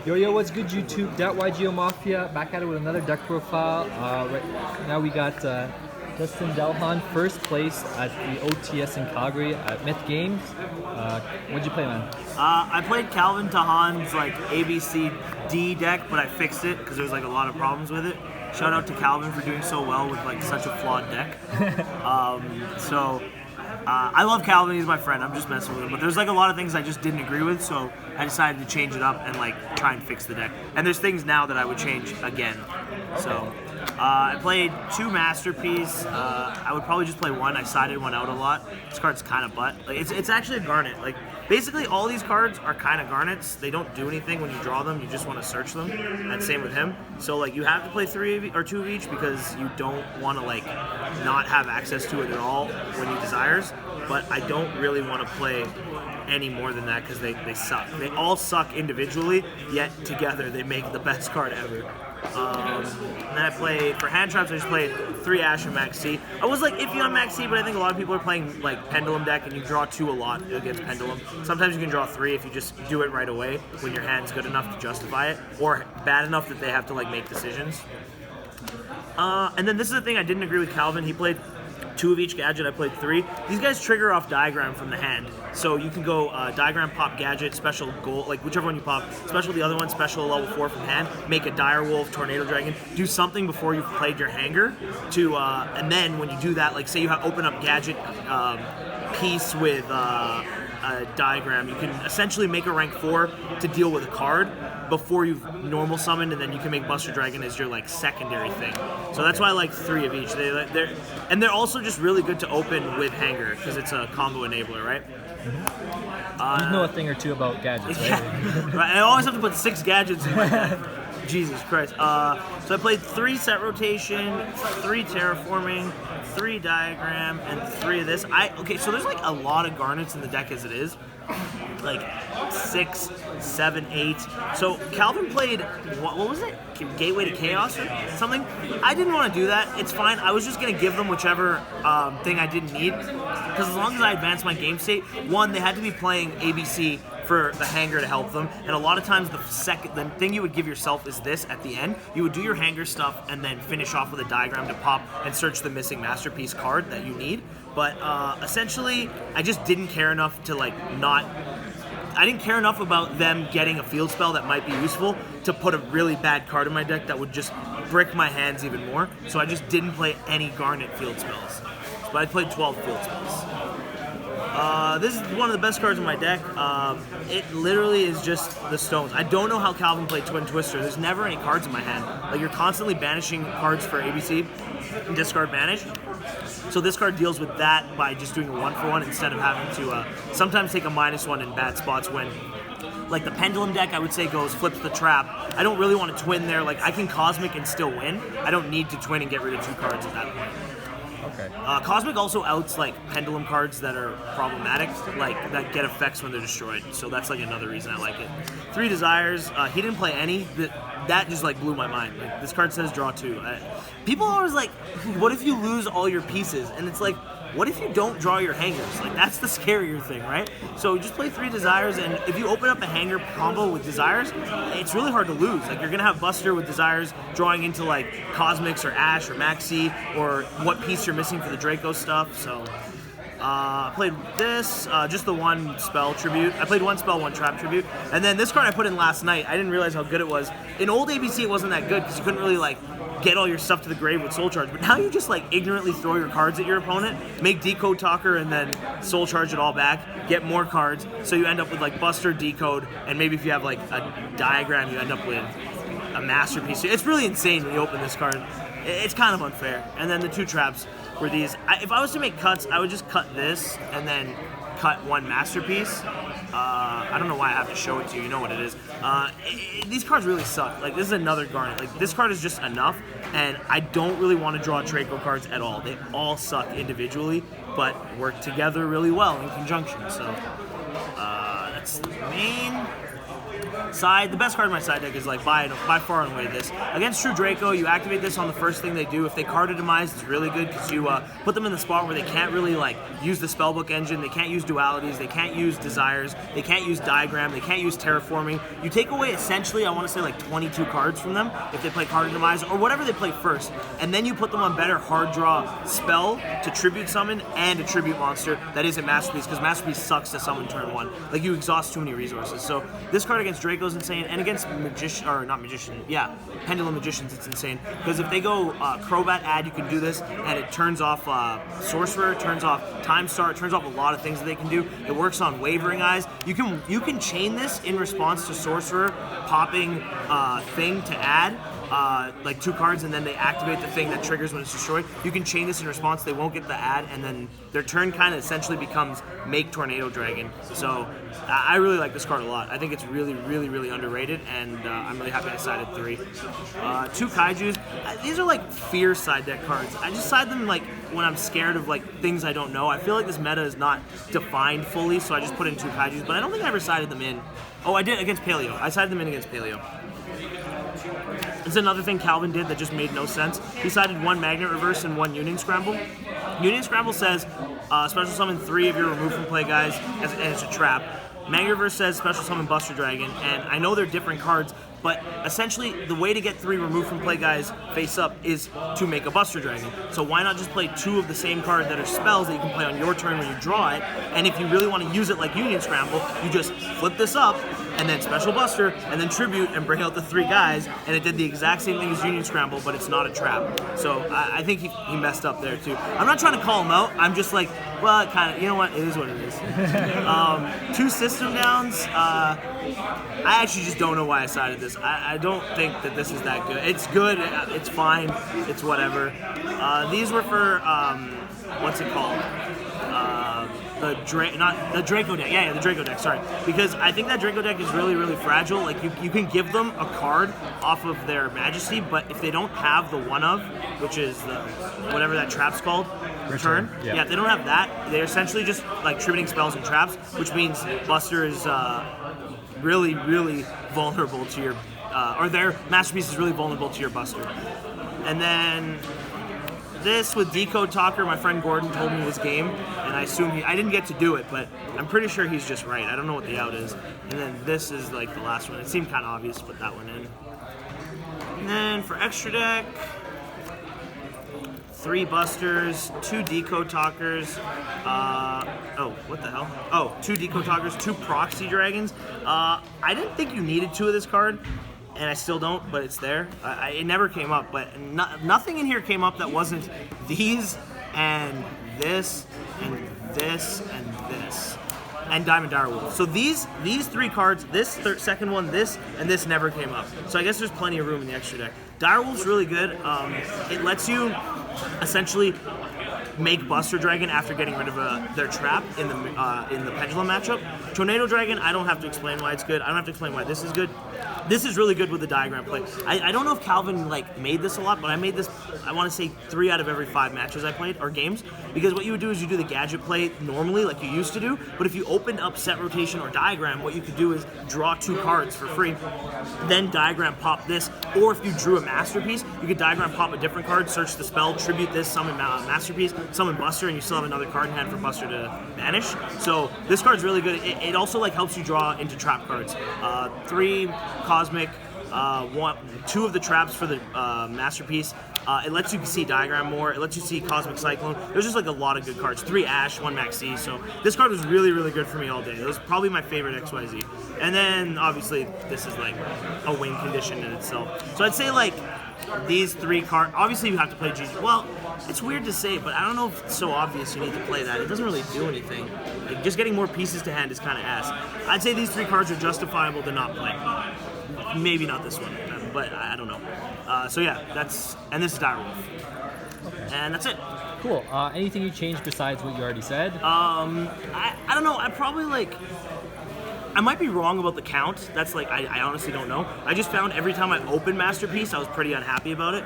Yo, what's good, YouTube? YGO Mafia back at it with another deck profile. Right now we got Justin Delhon first place at the OTS in Calgary at Myth Games. What'd you play, man? I played Calvin Tahan's like ABCD deck, but I fixed it because there was like a lot of problems with it. Shout out to Calvin for doing so well with like such a flawed deck. I love Calvin, he's my friend, I'm just messing with him. But there's like a lot of things I just didn't agree with, so I decided to change it up and like try and fix the deck. And there's things now that I would change again. So I played 2 Masterpiece. I would probably just play 1. I sided 1 out a lot. This card's kind of butt. Like, it's actually a garnet. Like basically all these cards are kind of garnets. They don't do anything when you draw them. You just want to search them. And same with him. So like you have to play 3 or 2 of each because you don't want to like not have access to it at all when you desires. But I don't really want to play any more than that because they suck. They all suck individually, yet together they make the best card ever. And then I played, for hand traps, I just played 3 Ash and Max C. I was like iffy on Max C, but I think a lot of people are playing like Pendulum deck and you draw 2 a lot against Pendulum. Sometimes you can draw 3 if you just do it right away when your hand's good enough to justify it, or bad enough that they have to like make decisions. And then this is the thing I didn't agree with Calvin. He played 2 of each gadget, I played 3. These guys trigger off diagram from the hand. So you can go diagram, pop gadget, special gold, like whichever one you pop, special the other one, special level 4 from hand, make a dire wolf, tornado dragon, do something before you've played your hanger to, and then when you do that, like say you have open up gadget piece with a diagram, you can essentially make a rank 4 to deal with a card before you've normal summoned, and then you can make Buster Dragon as your like secondary thing. So that's why I like 3 of each. They're also just really good to open with hanger because it's a combo enabler, right? You know a thing or two about gadgets, right? Yeah. Right. I always have to put 6 gadgets in my deck. Jesus Christ. So I played 3 set rotation, 3 terraforming, 3 diagram, and 3 of this. Okay, so there's like a lot of garnets in the deck as it is. Like 6, 7, 8. So Calvin played, what was it? Gateway to Chaos or something? I didn't want to do that. It's fine. I was just going to give them whichever thing I didn't need. Because as long as I advanced my game state, 1, they had to be playing ABC for the hanger to help them, and a lot of times the thing you would give yourself is this at the end. You would do your hanger stuff and then finish off with a diagram to pop and search the missing Masterpiece card that you need. But essentially, I just didn't care enough to like I didn't care enough about them getting a field spell that might be useful to put a really bad card in my deck that would just brick my hands even more. So I just didn't play any Garnet field spells. But I played 12 field spells. This is one of the best cards in my deck. It literally is just the stones. I don't know how Calvin played Twin Twister. There's never any cards in my hand. Like, you're constantly banishing cards for ABC and discard banish. So this card deals with that by just doing a 1-for-1 instead of having to sometimes take a -1 in bad spots when, like the Pendulum deck, I would say goes flips the trap. I don't really want to twin there. Like, I can Cosmic and still win. I don't need to twin and get rid of 2 cards at that point. Okay. Cosmic also outs like Pendulum cards that are problematic, like that get effects when they're destroyed. So that's like another reason I like it. 3 Desires. He didn't play any. That just like blew my mind. Like, this card says draw 2. People are always like, what if you lose all your pieces? And it's like, what if you don't draw your hangers? Like, that's the scarier thing, right? So just play 3 Desires, and if you open up a hanger combo with Desires, it's really hard to lose. Like, you're gonna have Buster with Desires drawing into like Cosmics or Ash or Maxi, or what piece you're missing for the Draco stuff. So I played this, just the 1 spell tribute. I played 1 spell, 1 trap tribute. And then this card I put in last night, I didn't realize how good it was. In old ABC, it wasn't that good because you couldn't really like get all your stuff to the grave with Soul Charge. But now you just like ignorantly throw your cards at your opponent, make Decode Talker, and then Soul Charge it all back, get more cards. So you end up with like Buster, Decode, and maybe if you have like a diagram, you end up with a Masterpiece. It's really insane when you open this card. It's kind of unfair. And then the 2 traps were these. If I was to make cuts, I would just cut this and then cut 1 Masterpiece. I don't know why I have to show it to you. You know what it is. These cards really suck. Like, this is another Garnet. Like, this card is just enough, and I don't really want to draw Draco cards at all. They all suck individually, but work together really well in conjunction. So that's the main. Side, the best card in my side deck is like by far and away this. Against True Draco, you activate this on the first thing they do. If they card a demise, it's really good because you put them in the spot where they can't really like use the spellbook engine, they can't use dualities, they can't use desires, they can't use diagram, they can't use terraforming. You take away essentially, I want to say like 22 cards from them if they play card a demise or whatever they play first, and then you put them on better hard draw spell to tribute summon and a tribute monster that isn't Masterpiece, because Masterpiece sucks to summon turn 1. Like you exhaust too many resources. So this card against Draco is insane, and against Pendulum Magicians it's insane, because if they go Crobat add, you can do this, and it turns off Sorcerer, turns off Time Star, it turns off a lot of things that they can do. It works on Wavering Eyes. You can chain this in response to Sorcerer popping thing to add. Like 2 cards, and then they activate the thing that triggers when it's destroyed. You can chain this in response, they won't get the add, and then their turn kind of essentially becomes make Tornado Dragon. So I really like this card a lot. I think it's really, really, really underrated, and I'm really happy I sided 3. 2 Kaijus. These are like fear side deck cards. I just side them like when I'm scared of like things I don't know. I feel like this meta is not defined fully, so I just put in 2 Kaijus, but I don't think I ever sided them in. Oh, I did against Paleo. I sided them in against Paleo. It's another thing Calvin did that just made no sense. He sided 1 Magnet Reverse and 1 Union Scramble. Union Scramble says special summon 3 of your remove from play guys, and it's a trap. Magnet Reverse says special summon Buster Dragon, and I know they're different cards, but essentially the way to get 3 remove from play guys face up is to make a Buster Dragon. So why not just play 2 of the same card that are spells that you can play on your turn when you draw it, and if you really want to use it like Union Scramble, you just flip this up, and then Special Buster, and then Tribute, and bring out the 3 guys, and it did the exact same thing as Union Scramble, but it's not a trap. So I think he messed up there too. I'm not trying to call him out, I'm just like, well, it kind of, you know what, it is what it is. 2 System Downs, I actually just don't know why I sided this. I don't think that this is that good. It's good, it's fine, it's whatever. These were for, what's it called? The Draco deck. Yeah, the Draco deck, sorry. Because I think that Draco deck is really, really fragile. Like, you can give them a card off of their Majesty, but if they don't have the one of, which is the whatever that trap's called, Return. Yeah, if they don't have that, they're essentially just, like, tributing spells and traps, which means Buster is really, really vulnerable to your, or their Masterpiece is really vulnerable to your Buster. And then this with Decode Talker, my friend Gordon told me was game, and I assume I didn't get to do it, but I'm pretty sure he's just right. I don't know what the out is. And then this is like the last one. It seemed kind of obvious to put that one in. And then for extra deck, 3 Busters, 2 Decode Talkers, oh, what the hell? Oh, 2 Decode Talkers, 2 Proxy Dragons. I didn't think you needed 2 of this card, and I still don't, but it's there. It never came up, but nothing in here came up that wasn't these, and this, and this, and this, and Diamond Direwolf. So these 3 cards, this second one, this, and this never came up. So I guess there's plenty of room in the extra deck. Direwolf's really good. It lets you essentially make Buster Dragon after getting rid of their trap in the Pendulum matchup. Tornado Dragon, I don't have to explain why it's good. I don't have to explain why this is good. This is really good with the diagram play. I don't know if Calvin like made this a lot, but I made this, I want to say 3 out of every 5 matches I played, or games, because what you would do is you do the gadget play normally like you used to do, but if you opened up set rotation or diagram, what you could do is draw 2 cards for free, then diagram pop this, or if you drew a Masterpiece, you could diagram pop a different card, search the spell, tribute this, summon Masterpiece, summon Buster, and you still have another card in hand for Buster to banish. So this card's really good. It also like helps you draw into trap cards. 3 Cosmic, 2 of the traps for the Masterpiece. It lets you see diagram more. It lets you see Cosmic Cyclone. There's just like a lot of good cards. 3 Ash, 1 Maxi. So this card was really, really good for me all day. It was probably my favorite XYZ. And then obviously this is like a win condition in itself. So I'd say like these 3 cards. Obviously you have to play GG. Well, it's weird to say, but I don't know if it's so obvious you need to play that. It doesn't really do anything. Like, just getting more pieces to hand is kind of ass. I'd say these 3 cards are justifiable to not play. Maybe not this one, but I don't know. So yeah, and this is Direwolf. Okay. And that's it. Cool. Anything you changed besides what you already said? I don't know. I might be wrong about the count. That's like, I honestly don't know. I just found every time I opened Masterpiece, I was pretty unhappy about it.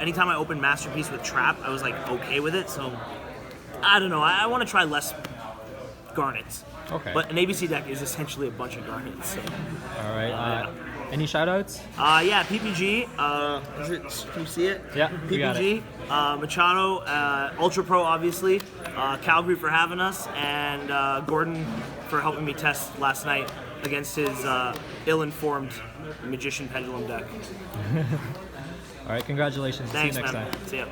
Anytime I opened Masterpiece with Trap, I was like okay with it. So I don't know. I want to try less Garnets. Okay. But an ABC deck is essentially a bunch of guardians. So. All right. Any shoutouts? Yeah, PPG. Can you see it? Yeah, we got it. PPG. Machado. Ultra Pro, obviously. Calgary for having us, and Gordon for helping me test last night against his ill-informed Magician Pendulum deck. All right, congratulations. Thanks, See you next man. time. See ya.